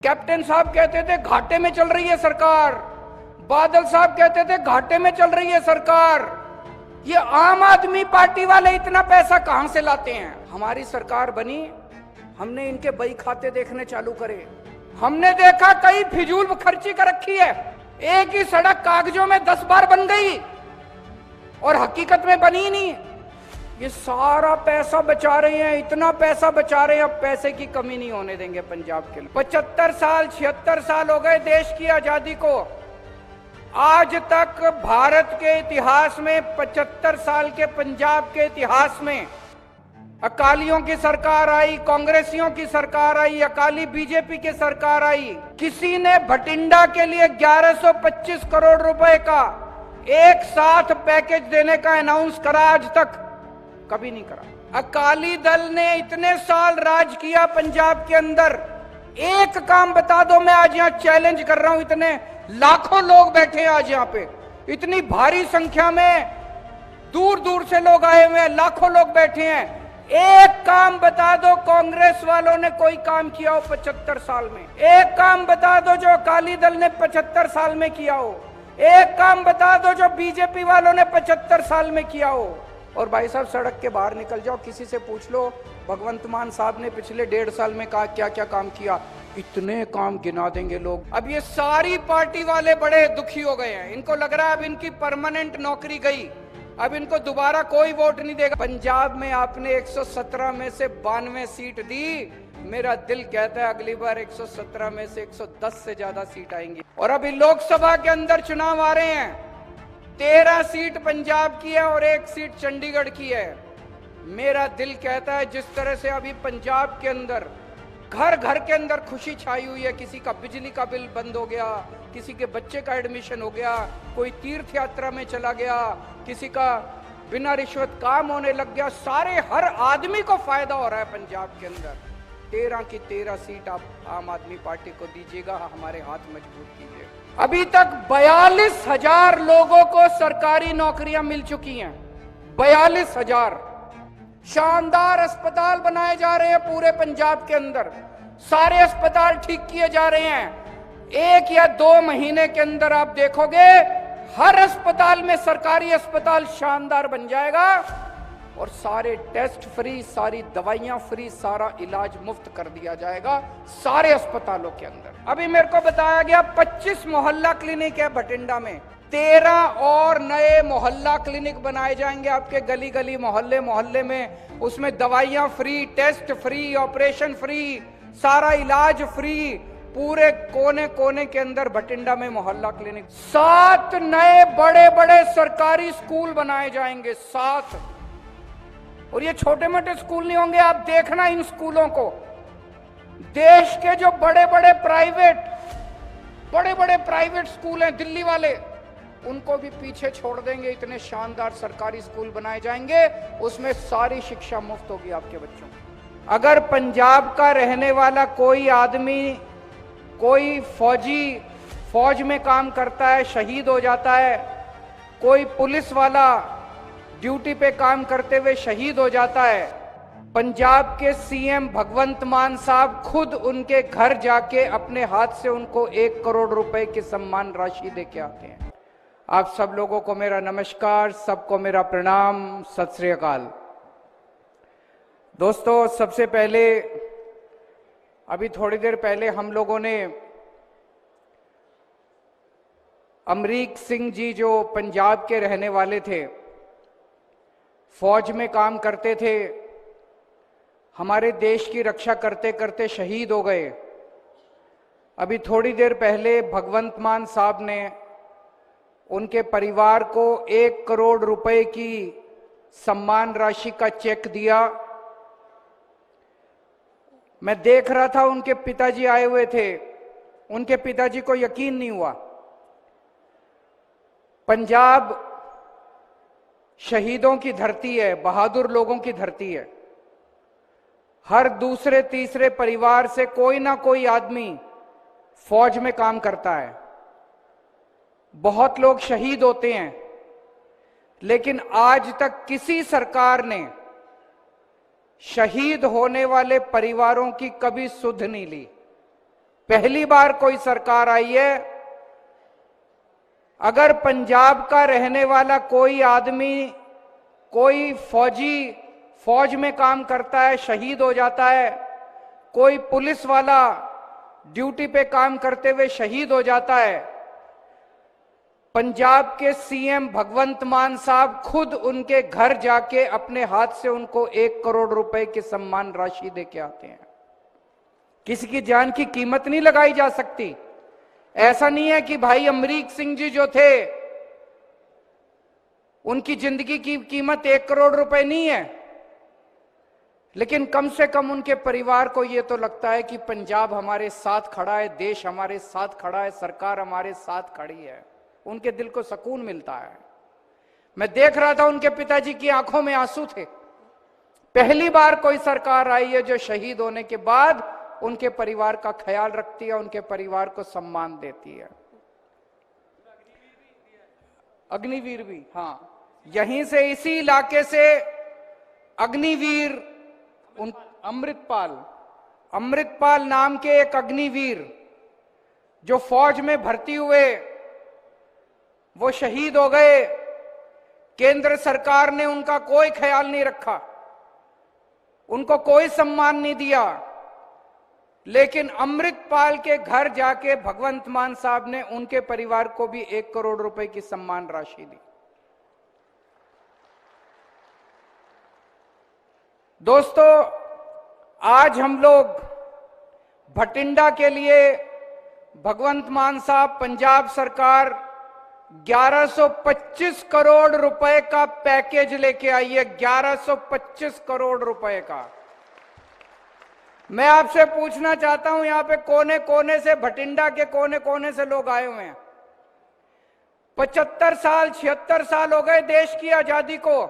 Captain साहब कहते थे घाटे में चल रही है सरकार, बादल साहब कहते थे घाटे में चल रही है सरकार। ये आम आदमी पार्टी वाले इतना पैसा कहां से लाते हैं? हमारी सरकार बनी, हमने इनके बही खाते देखने चालू करे। हमने देखा कई फिजूल खर्ची कर रखी है। एक ही सड़क कागजों में 10 बार बन गई और हकीकत में बनी नहीं। ये सारा पैसा बचा रहे हैं, इतना पैसा बचा रहे हैं, अब पैसे की कमी नहीं होने देंगे पंजाब के लिए। 75 साल 76 साल हो गए देश की आजादी को। आज तक भारत के इतिहास में 75 साल के पंजाब के इतिहास में अकालियों की सरकार आई, कांग्रेसियों की सरकार आई, अकाली बीजेपी की सरकार आई, किसी ने भटिंडा के लिए 1125 करोड़ रुपए का एक साथ पैकेज देने का अनाउंस करा? आज तक कभी नहीं करा। अकाली दल ने इतने साल राज किया पंजाब के अंदर, एक काम बता दो। मैं आज यहां चैलेंज कर रहा हूं, इतने लाखों लोग बैठे हैं आज यहां पे, इतनी भारी संख्या में दूर दूर से लोग आए हुए हैं, लाखों लोग बैठे हैं। एक काम बता दो कांग्रेस वालों ने कोई काम किया हो 75 साल में? एक काम बता दो जो अकाली दल ने 75 साल में किया हो? एक काम बता दो जो बीजेपी वालों ने 75 साल में किया हो? और भाई साहब सड़क के बाहर निकल जाओ, किसी से पूछ लो भगवंत मान साहब ने पिछले 1.5 साल में क्या क्या काम किया, इतने काम गिना देंगे लोग। अब ये सारी पार्टी वाले बड़े दुखी हो गए हैं, इनको लग रहा है अब इनकी परमानेंट नौकरी गई, अब इनको दोबारा कोई वोट नहीं देगा। पंजाब में आपने 117 में से 92 सीट दी, मेरा दिल कहता है अगली बार 117 में से 110 से ज्यादा सीट आएंगी। और अभी लोकसभा के अंदर चुनाव आ रहे हैं, 13 सीट पंजाब की है और 1 सीट चंडीगढ़ की है। मेरा दिल कहता है जिस तरह से अभी पंजाब के अंदर घर घर के अंदर खुशी छाई हुई है, किसी का बिजली का बिल बंद हो गया, किसी के बच्चे का एडमिशन हो गया, कोई तीर्थ यात्रा में चला गया, किसी का बिना रिश्वत काम होने लग गया, सारे हर आदमी को फायदा हो रहा है पंजाब के अंदर। 13 की 13 सीट आप आम आदमी पार्टी को दीजिएगा, हमारे हाथ मजबूत कीजिए। अभी तक 42,000 लोगों को सरकारी नौकरियां मिल चुकी हैं। 42,000 शानदार अस्पताल बनाए जा रहे हैं पूरे पंजाब के अंदर, सारे अस्पताल ठीक किए जा रहे हैं। 1 या 2 महीने के अंदर आप देखोगे हर अस्पताल में, सरकारी अस्पताल शानदार बन जाएगा और सारे टेस्ट फ्री, सारी दवाइयां फ्री, सारा इलाज मुफ्त कर दिया जाएगा सारे अस्पतालों के अंदर। अभी मेरे को बताया गया 25 मोहल्ला क्लिनिक है भटिंडा में, 13 और नए मोहल्ला क्लिनिक बनाए जाएंगे आपके गली गली मोहल्ले मोहल्ले में। उसमें दवाइयां free, test free, operation free, सारा इलाज फ्री, पूरे कोने कोने के अंदर भटिंडा में मोहल्ला क्लिनिक। 7 नए बड़े बड़े सरकारी स्कूल बनाए जाएंगे, 7। और ये छोटे मोटे स्कूल नहीं होंगे, आप देखना इन स्कूलों को। देश के जो बड़े बड़े प्राइवेट स्कूल हैं दिल्ली वाले, उनको भी पीछे छोड़ देंगे। इतने शानदार सरकारी स्कूल बनाए जाएंगे, उसमें सारी शिक्षा मुफ्त होगी आपके बच्चों को। अगर पंजाब का रहने वाला कोई आदमी, कोई फौज में काम करता है, शहीद हो जाता है, कोई पुलिस वाला ड्यूटी पे काम करते हुए शहीद हो जाता है, पंजाब के सीएम भगवंत मान साहब खुद उनके घर जाके अपने हाथ से उनको 1 करोड़ रुपए की सम्मान राशि देके आते हैं। आप सब लोगों को मेरा नमस्कार, सबको मेरा प्रणाम, सत श्री अकाल। दोस्तों, सबसे पहले अभी थोड़ी देर पहले हम लोगों ने अमरीक सिंह जी, जो पंजाब के रहने वाले थे, फौज में काम करते थे, हमारे देश की रक्षा करते करते शहीद हो गए। अभी थोड़ी देर पहले भगवंत मान साहब ने उनके परिवार को 1 करोड़ रुपए की सम्मान राशि का चेक दिया। मैं देख रहा था, उनके पिताजी आए हुए थे, उनके पिताजी को यकीन नहीं हुआ। पंजाब शहीदों की धरती है, बहादुर लोगों की धरती है। हर दूसरे तीसरे परिवार से कोई ना कोई आदमी फौज में काम करता है, बहुत लोग शहीद होते हैं, लेकिन आज तक किसी सरकार ने शहीद होने वाले परिवारों की कभी सुध नहीं ली। पहली बार कोई सरकार आई है, अगर पंजाब का रहने वाला कोई आदमी, कोई फौजी फौज में काम करता है, शहीद हो जाता है, कोई पुलिस वाला ड्यूटी पे काम करते हुए शहीद हो जाता है, पंजाब के सीएम भगवंत मान साहब खुद उनके घर जाके अपने हाथ से उनको 1 करोड़ रुपए की सम्मान राशि देके आते हैं। किसी की जान की कीमत नहीं लगाई जा सकती। ऐसा नहीं है कि भाई अमरीक सिंह जी जो थे उनकी जिंदगी की कीमत 1 करोड़ रुपए नहीं है, लेकिन कम से कम उनके परिवार को यह तो लगता है कि पंजाब हमारे साथ खड़ा है, देश हमारे साथ खड़ा है, सरकार हमारे साथ खड़ी है। उनके दिल को सुकून मिलता है। मैं देख रहा था उनके पिताजी की आंखों में आंसू थे। पहली बार कोई सरकार आई है जो शहीद होने के बाद उनके परिवार का ख्याल रखती है, उनके परिवार को सम्मान देती है। अग्निवीर भी, हाँ, यहीं से इसी इलाके से अग्निवीर अमृतपाल नाम के एक अग्निवीर जो फौज में भर्ती हुए, वो शहीद हो गए। केंद्र सरकार ने उनका कोई ख्याल नहीं रखा, उनको कोई सम्मान नहीं दिया, लेकिन अमृतपाल के घर जाके भगवंत मान साहब ने उनके परिवार को भी 1 करोड़ रुपए की सम्मान राशि दी। दोस्तों, आज हम लोग भटिंडा के लिए भगवंत मान साहब, पंजाब सरकार 1125 करोड़ रुपए का पैकेज लेके आई है। 1125 करोड़ रुपए का। मैं आपसे पूछना चाहता हूं, यहां पे कोने कोने से, भटिंडा के कोने कोने से लोग आए हुए हैं। 75 साल 76 साल हो गए देश की आजादी को।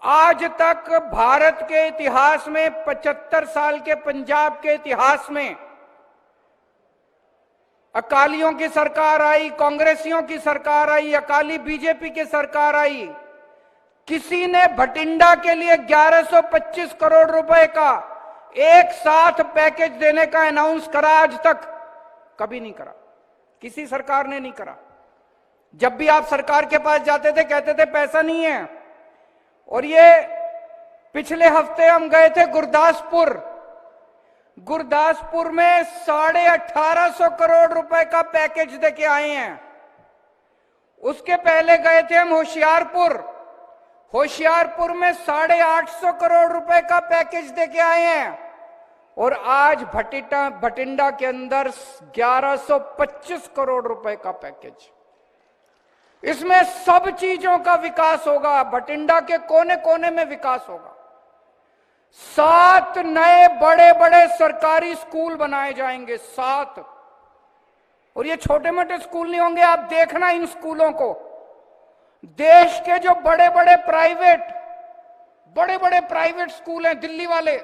आज तक भारत के इतिहास में, 75 साल के पंजाब के इतिहास में, अकालियों की सरकार आई, कांग्रेसियों की सरकार आई, अकाली बीजेपी की सरकार आई, किसी ने भटिंडा के लिए 1125 करोड़ रुपए का एक साथ पैकेज देने का अनाउंस करा? आज तक कभी नहीं करा, किसी सरकार ने नहीं करा। जब भी आप सरकार के पास जाते थे कहते थे पैसा नहीं है। और ये पिछले हफ्ते हम गए थे गुरदासपुर में 1850 करोड़ रुपए का पैकेज देके आए हैं। उसके पहले गए थे हम होशियारपुर में 850 करोड़ रुपए का पैकेज देके आए हैं। और आज भटिंडा के अंदर 1125 करोड़ रुपए का पैकेज। इसमें सब चीजों का विकास होगा, भटिंडा के कोने कोने में विकास होगा। 7 नए बड़े बड़े सरकारी स्कूल बनाए जाएंगे, 7। और ये छोटे मोटे स्कूल नहीं होंगे, आप देखना इन स्कूलों को। देश के जो बड़े बड़े प्राइवेट स्कूल हैं दिल्ली वाले,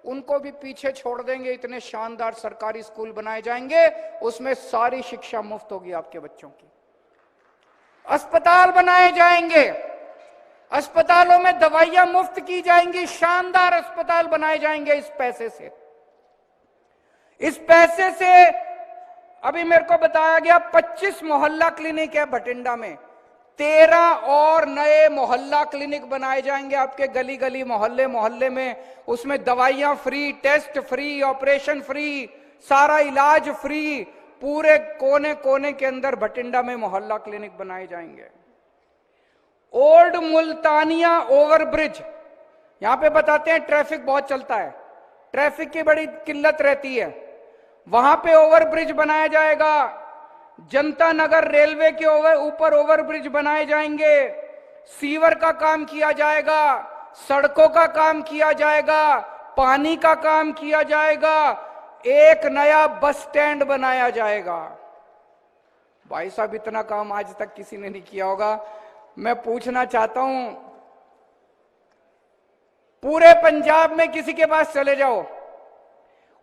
उनको भी पीछे छोड़ देंगे। इतने शानदार सरकारी स्कूल बनाए जाएंगे, उसमें सारी शिक्षा मुफ्त होगी आपके बच्चों की। अस्पताल बनाए जाएंगे, अस्पतालों में दवाइयां मुफ्त की जाएंगी, शानदार अस्पताल बनाए जाएंगे इस पैसे से। अभी मेरे को बताया गया 25 मोहल्ला क्लिनिक है भटिंडा में, 13 और नए मोहल्ला क्लिनिक बनाए जाएंगे आपके गली गली, मोहल्ले में। उसमें दवाइयां free, test free, operation free, सारा इलाज फ्री। पूरे कोने कोने के अंदर भटिंडा में मोहल्ला क्लिनिक बनाए जाएंगे। ओल्ड मुल्तानिया ओवरब्रिज, यहां पे बताते हैं ट्रैफिक बहुत चलता है, ट्रैफिक की बड़ी किल्लत रहती है, वहां पे ओवरब्रिज बनाया जाएगा। जनता नगर रेलवे के ऊपर ओवरब्रिज बनाए जाएंगे। सीवर का काम किया जाएगा, सड़कों का काम किया जाएगा, पानी का काम किया जाएगा, एक नया बस स्टैंड बनाया जाएगा। भाई साहब, इतना काम आज तक किसी ने नहीं किया होगा। मैं पूछना चाहता हूं, पूरे पंजाब में किसी के पास चले जाओ,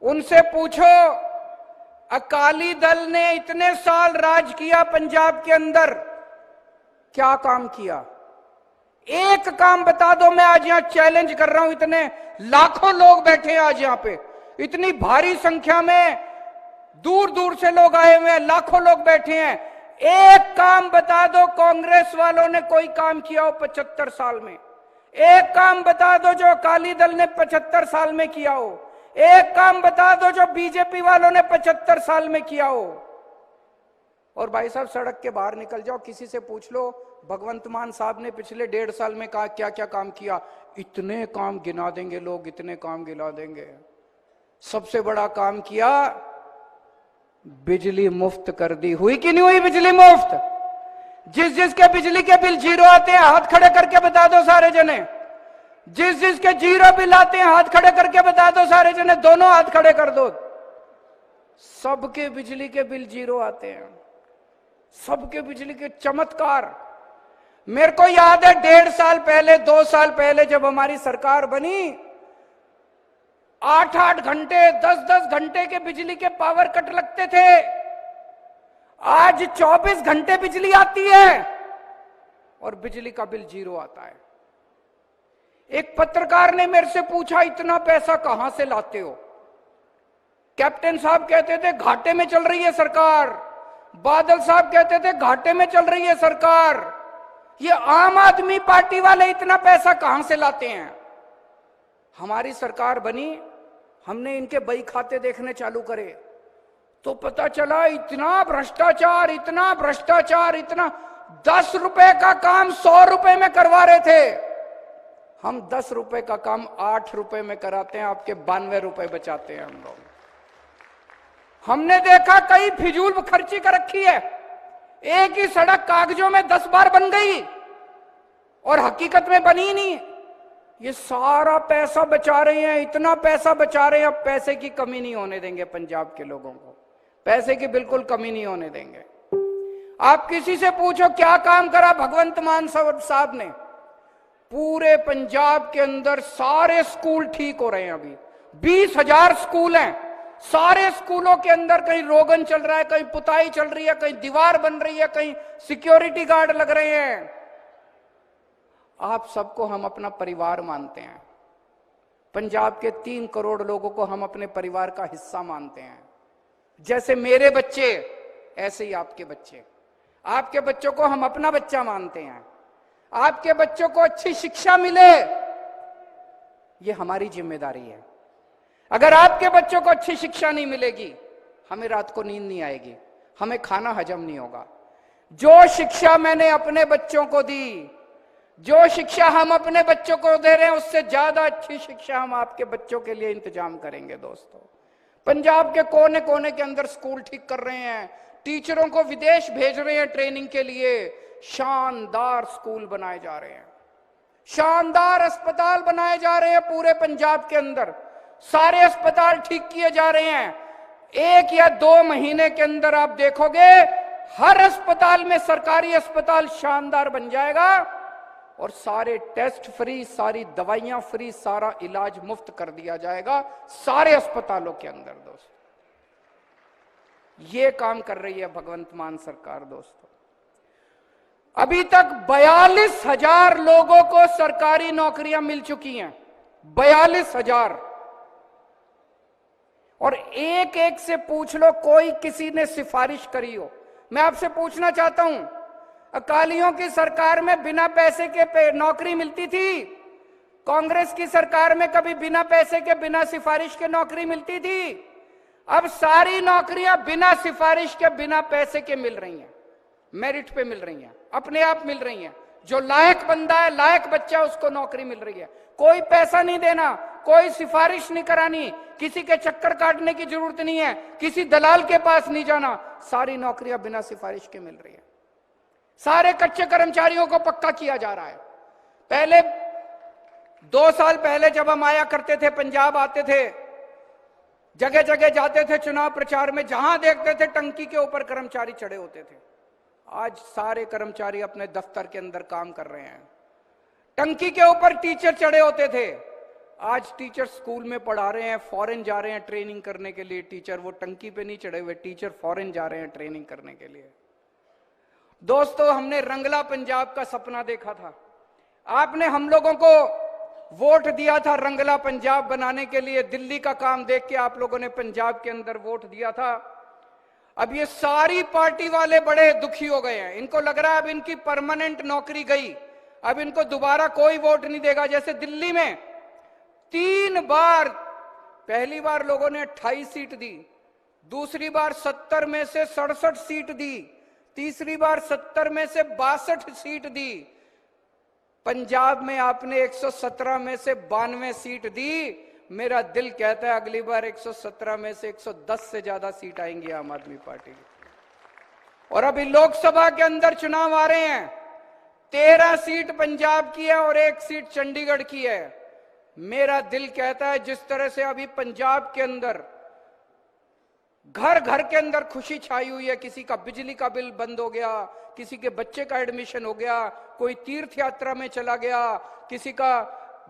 उनसे पूछो अकाली दल ने इतने साल राज किया पंजाब के अंदर, क्या काम किया? एक काम बता दो। मैं आज यहां चैलेंज कर रहा हूं, इतने लाखों लोग बैठे हैं आज यहां पे, इतनी भारी संख्या में दूर दूर से लोग आए हुए हैं, लाखों लोग बैठे हैं। एक काम बता दो कांग्रेस वालों ने कोई काम किया हो 75 साल में। एक काम बता दो जो अकाली दल ने 75 साल में किया हो। एक काम बता दो जो बीजेपी वालों ने 75 साल में किया हो। और भाई साहब सड़क के बाहर निकल जाओ, किसी से पूछ लो भगवंत मान साहब ने पिछले 1.5 साल में क्या क्या काम किया, इतने काम गिना देंगे लोग, इतने काम गिना देंगे। सबसे बड़ा काम किया, बिजली मुफ्त कर दी। हुई कि नहीं हुई बिजली मुफ्त? जिसके बिजली के बिल 0 आते हैं हाथ खड़े करके बता दो सारे जने। जिसके 0 बिल आते हैं हाथ खड़े करके बता दो सारे जने, दोनों हाथ खड़े कर दो। सबके बिजली के बिल 0 आते हैं, सबके बिजली के चमत्कार। मेरे को याद है 1.5 साल पहले, 2 साल पहले जब हमारी सरकार बनी, 8-8 घंटे 10-10 घंटे के बिजली के पावर कट लगते थे। आज 24 घंटे बिजली आती है और बिजली का बिल 0 आता है। एक पत्रकार ने मेरे से पूछा, इतना पैसा कहां से लाते हो? कैप्टन साहब कहते थे घाटे में चल रही है सरकार, बादल साहब कहते थे घाटे में चल रही है सरकार। ये आम आदमी पार्टी वाले इतना पैसा कहां से लाते हैं? हमारी सरकार बनी, हमने इनके बही खाते देखने चालू करे तो पता चला इतना भ्रष्टाचार, इतना भ्रष्टाचार, इतना। 10 रुपए का काम 100 रुपए में करवा रहे थे, हम 10 रुपए का काम 8 रुपए में कराते हैं, आपके 92 रुपए बचाते हैं हम लोग। हमने देखा कई फिजूल खर्ची कर रखी है, एक ही सड़क कागजों में 10 बार बन गई और हकीकत में बनी नहीं। ये सारा पैसा बचा रहे हैं, इतना पैसा बचा रहे हैं, अब पैसे की कमी नहीं होने देंगे पंजाब के लोगों को, पैसे की बिल्कुल कमी नहीं होने देंगे। आप किसी से पूछो क्या काम करा भगवंत मान साहब ने? पूरे पंजाब के अंदर सारे स्कूल ठीक हो रहे हैं। अभी 20,000 स्कूल हैं, सारे स्कूलों के अंदर कहीं रोगन चल रहा है, कहीं पुताई चल रही है, कहीं दीवार बन रही है, कहीं सिक्योरिटी गार्ड लग रहे हैं। आप सबको हम अपना परिवार मानते हैं, पंजाब के 3 करोड़ लोगों को हम अपने परिवार का हिस्सा मानते हैं। जैसे मेरे बच्चे ऐसे ही आपके बच्चे, आपके बच्चों को हम अपना बच्चा मानते हैं। आपके बच्चों को अच्छी शिक्षा मिले, ये हमारी जिम्मेदारी है। अगर आपके बच्चों को अच्छी शिक्षा नहीं मिलेगी, हमें रात को नींद नहीं आएगी, हमें खाना हजम नहीं होगा। जो शिक्षा मैंने अपने बच्चों को दी, जो शिक्षा हम अपने बच्चों को दे रहे हैं, उससे ज्यादा अच्छी शिक्षा हम आपके बच्चों के लिए इंतजाम करेंगे। दोस्तों, पंजाब के कोने कोने के अंदर स्कूल ठीक कर रहे हैं, टीचरों को विदेश भेज रहे हैं ट्रेनिंग के लिए, शानदार स्कूल बनाए जा रहे हैं, शानदार अस्पताल बनाए जा रहे हैं पूरे पंजाब के अंदर, सारे अस्पताल ठीक किए जा रहे हैं। 1 या 2 महीने के अंदर आप देखोगे हर अस्पताल में, सरकारी अस्पताल शानदार बन जाएगा और सारे टेस्ट फ्री, सारी दवाइयां फ्री, सारा इलाज मुफ्त कर दिया जाएगा सारे अस्पतालों के अंदर। दोस्तों, ये काम कर रही है भगवंत मान सरकार। दोस्तों, अभी तक 42,000 लोगों को सरकारी नौकरियां मिल चुकी हैं, 42,000। और एक एक से पूछ लो, कोई किसी ने सिफारिश करी हो? मैं आपसे पूछना चाहता हूं, अकालियों की सरकार में बिना पैसे के नौकरी मिलती थी? कांग्रेस की सरकार में कभी बिना पैसे के, बिना सिफारिश के नौकरी मिलती थी? अब सारी नौकरियां बिना सिफारिश के, बिना पैसे के मिल रही हैं, मेरिट पे मिल रही हैं, अपने आप मिल रही हैं। जो लायक बंदा है, लायक बच्चा, उसको नौकरी मिल रही है। कोई पैसा नहीं देना, कोई सिफारिश नहीं करानी, किसी के चक्कर काटने की जरूरत नहीं है, किसी दलाल के पास नहीं जाना, सारी नौकरियां बिना सिफारिश के मिल रही है। सारे कच्चे कर्मचारियों को पक्का किया जा रहा है। पहले 2 साल पहले जब हम आया करते थे, पंजाब आते थे, जगह जगह जाते थे चुनाव प्रचार में, जहां देखते थे टंकी के ऊपर कर्मचारी चढ़े होते थे। आज सारे कर्मचारी अपने दफ्तर के अंदर काम कर रहे हैं। टंकी के ऊपर टीचर चढ़े होते थे, आज टीचर स्कूल में पढ़ा रहे हैं, फॉरेन जा रहे हैं ट्रेनिंग करने के लिए। टीचर वो टंकी पे नहीं चढ़े हुए, टीचर फॉरेन जा रहे हैं ट्रेनिंग करने के लिए। दोस्तों, हमने रंगला पंजाब का सपना देखा था। आपने हम लोगों को वोट दिया था रंगला पंजाब बनाने के लिए। दिल्ली का काम देख के आप लोगों ने पंजाब के अंदर वोट दिया था। अब ये सारी पार्टी वाले बड़े दुखी हो गए हैं। इनको लग रहा है अब इनकी परमानेंट नौकरी गई, अब इनको दोबारा कोई वोट नहीं देगा। जैसे दिल्ली में 3 बार, पहली बार लोगों ने 28 सीट दी, दूसरी बार 70 में से 67 सीट दी, तीसरी बार 70 में से 62 सीट दी। पंजाब में आपने 117 में से 92 सीट दी। मेरा दिल कहता है अगली बार 117 में से 110 से ज्यादा सीट आएंगी आम आदमी पार्टी की। और अभी लोकसभा के अंदर चुनाव आ रहे हैं, 13 सीट पंजाब की है और 1 सीट चंडीगढ़ की है। मेरा दिल कहता है जिस तरह से अभी पंजाब के अंदर घर घर के अंदर खुशी छाई हुई है, किसी का बिजली का बिल बंद हो गया, किसी के बच्चे का एडमिशन हो गया, कोई तीर्थ यात्रा में चला गया, किसी का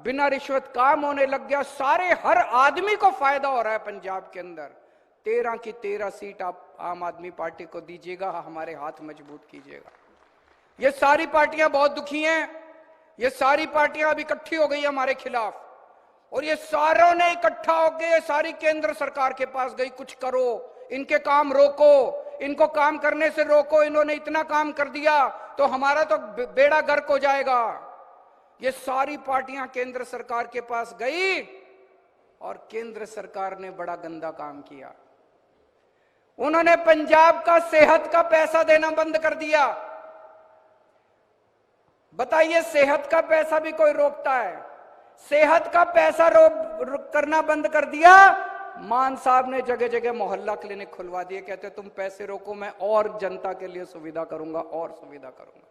बिना रिश्वत काम होने लग गया, सारे हर आदमी को फायदा हो रहा है पंजाब के अंदर। 13 की 13 सीट आप आम आदमी पार्टी को दीजिएगा, हमारे हाथ मजबूत कीजिएगा। ये सारी पार्टियां बहुत दुखी हैं, ये सारी पार्टियां अब इकट्ठी हो गई हमारे खिलाफ, और ये सारों ने इकट्ठा होकर सारी केंद्र सरकार के पास गई, कुछ करो, इनके काम रोको, इनको काम करने से रोको, इन्होंने इतना काम कर दिया तो हमारा तो बेड़ा गर्क हो जाएगा। ये सारी पार्टियां केंद्र सरकार के पास गई और केंद्र सरकार ने बड़ा गंदा काम किया। उन्होंने पंजाब का सेहत का पैसा देना बंद कर दिया। बताइए, सेहत का पैसा भी कोई रोकता है? सेहत का पैसा करना बंद कर दिया। मान साहब ने जगह जगह मोहल्ला क्लिनिक खुलवा दिए, कहते तुम पैसे रोको, मैं और जनता के लिए सुविधा करूंगा और सुविधा करूंगा।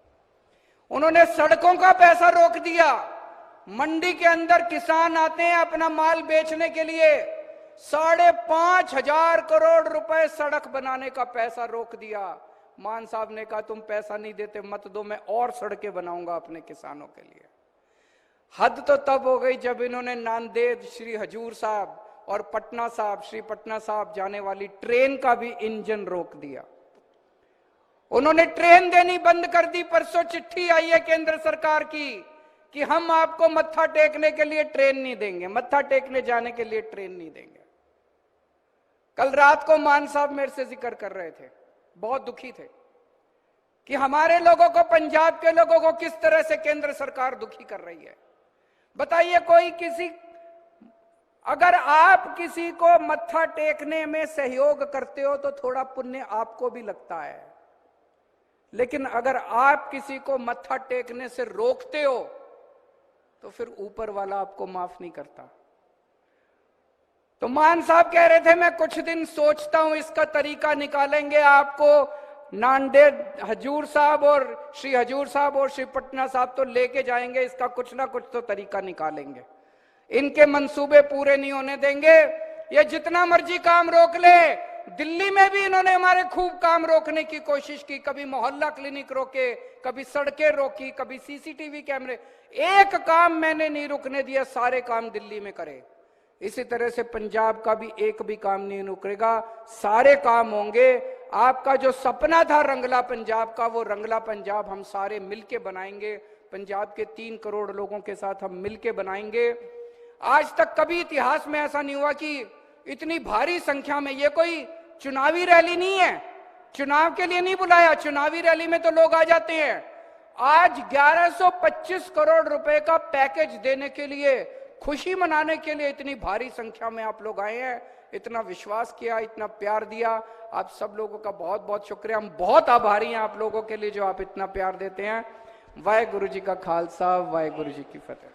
उन्होंने सड़कों का पैसा रोक दिया। मंडी के अंदर किसान आते हैं अपना माल बेचने के लिए, 5,500 करोड़ रुपए सड़क बनाने का पैसा रोक दिया। मान साहब ने कहा तुम पैसा नहीं देते मत दो, मैं और सड़कें बनाऊंगा अपने किसानों के लिए। हद तो तब हो गई जब इन्होंने नांदेड़ श्री हजूर साहब और पटना साहब, श्री पटना साहब जाने वाली ट्रेन का भी इंजन रोक दिया। उन्होंने ट्रेन देनी बंद कर दी। परसों चिट्ठी आई है केंद्र सरकार की कि हम आपको मत्था टेकने के लिए ट्रेन नहीं देंगे, मत्था टेकने जाने के लिए ट्रेन नहीं देंगे। कल रात को मान साहब मेरे से जिक्र कर रहे थे, बहुत दुखी थे कि हमारे लोगों को, पंजाब के लोगों को किस तरह से केंद्र सरकार दुखी कर रही है। बताइए, कोई किसी, अगर आप किसी को मत्था टेकने में सहयोग करते हो तो थोड़ा पुण्य आपको भी लगता है, लेकिन अगर आप किसी को मत्था टेकने से रोकते हो तो फिर ऊपर वाला आपको माफ नहीं करता। तो मान साहब कह रहे थे मैं कुछ दिन सोचता हूं, इसका तरीका निकालेंगे, आपको नांदेड़ हजूर साहब और श्री हजूर साहब और श्री पटना साहब तो लेके जाएंगे, इसका कुछ ना कुछ तो तरीका निकालेंगे, इनके मंसूबे पूरे नहीं होने देंगे। ये जितना मर्जी काम रोक ले। दिल्ली में भी इन्होंने हमारे खूब काम रोकने की कोशिश की, कभी मोहल्ला क्लिनिक रोके, कभी सड़कें रोकी, कभी सीसीटीवी कैमरे, एक काम मैंने नहीं रुकने दिया, सारे काम दिल्ली में करे। इसी तरह से पंजाब का भी एक भी काम नहीं रुकेगा, सारे काम होंगे। आपका जो सपना था रंगला पंजाब का, वो रंगला पंजाब हम सारे मिलके बनाएंगे। पंजाब के 3 करोड़ लोगों के साथ हम मिलके बनाएंगे। आज तक कभी इतिहास में ऐसा नहीं हुआ कि इतनी भारी संख्या में, ये कोई चुनावी रैली नहीं है, चुनाव के लिए नहीं बुलाया, चुनावी रैली में तो लोग आ जाते हैं। आज 1125 करोड़ रुपए का पैकेज देने के लिए, खुशी मनाने के लिए इतनी भारी संख्या में आप लोग आए हैं, इतना विश्वास किया, इतना प्यार दिया। आप सब लोगों का बहुत बहुत शुक्रिया। हम बहुत आभारी हैं आप लोगों के लिए जो आप इतना प्यार देते हैं। वाहेगुरु जी का खालसा, वाहेगुरु जी की फतेह।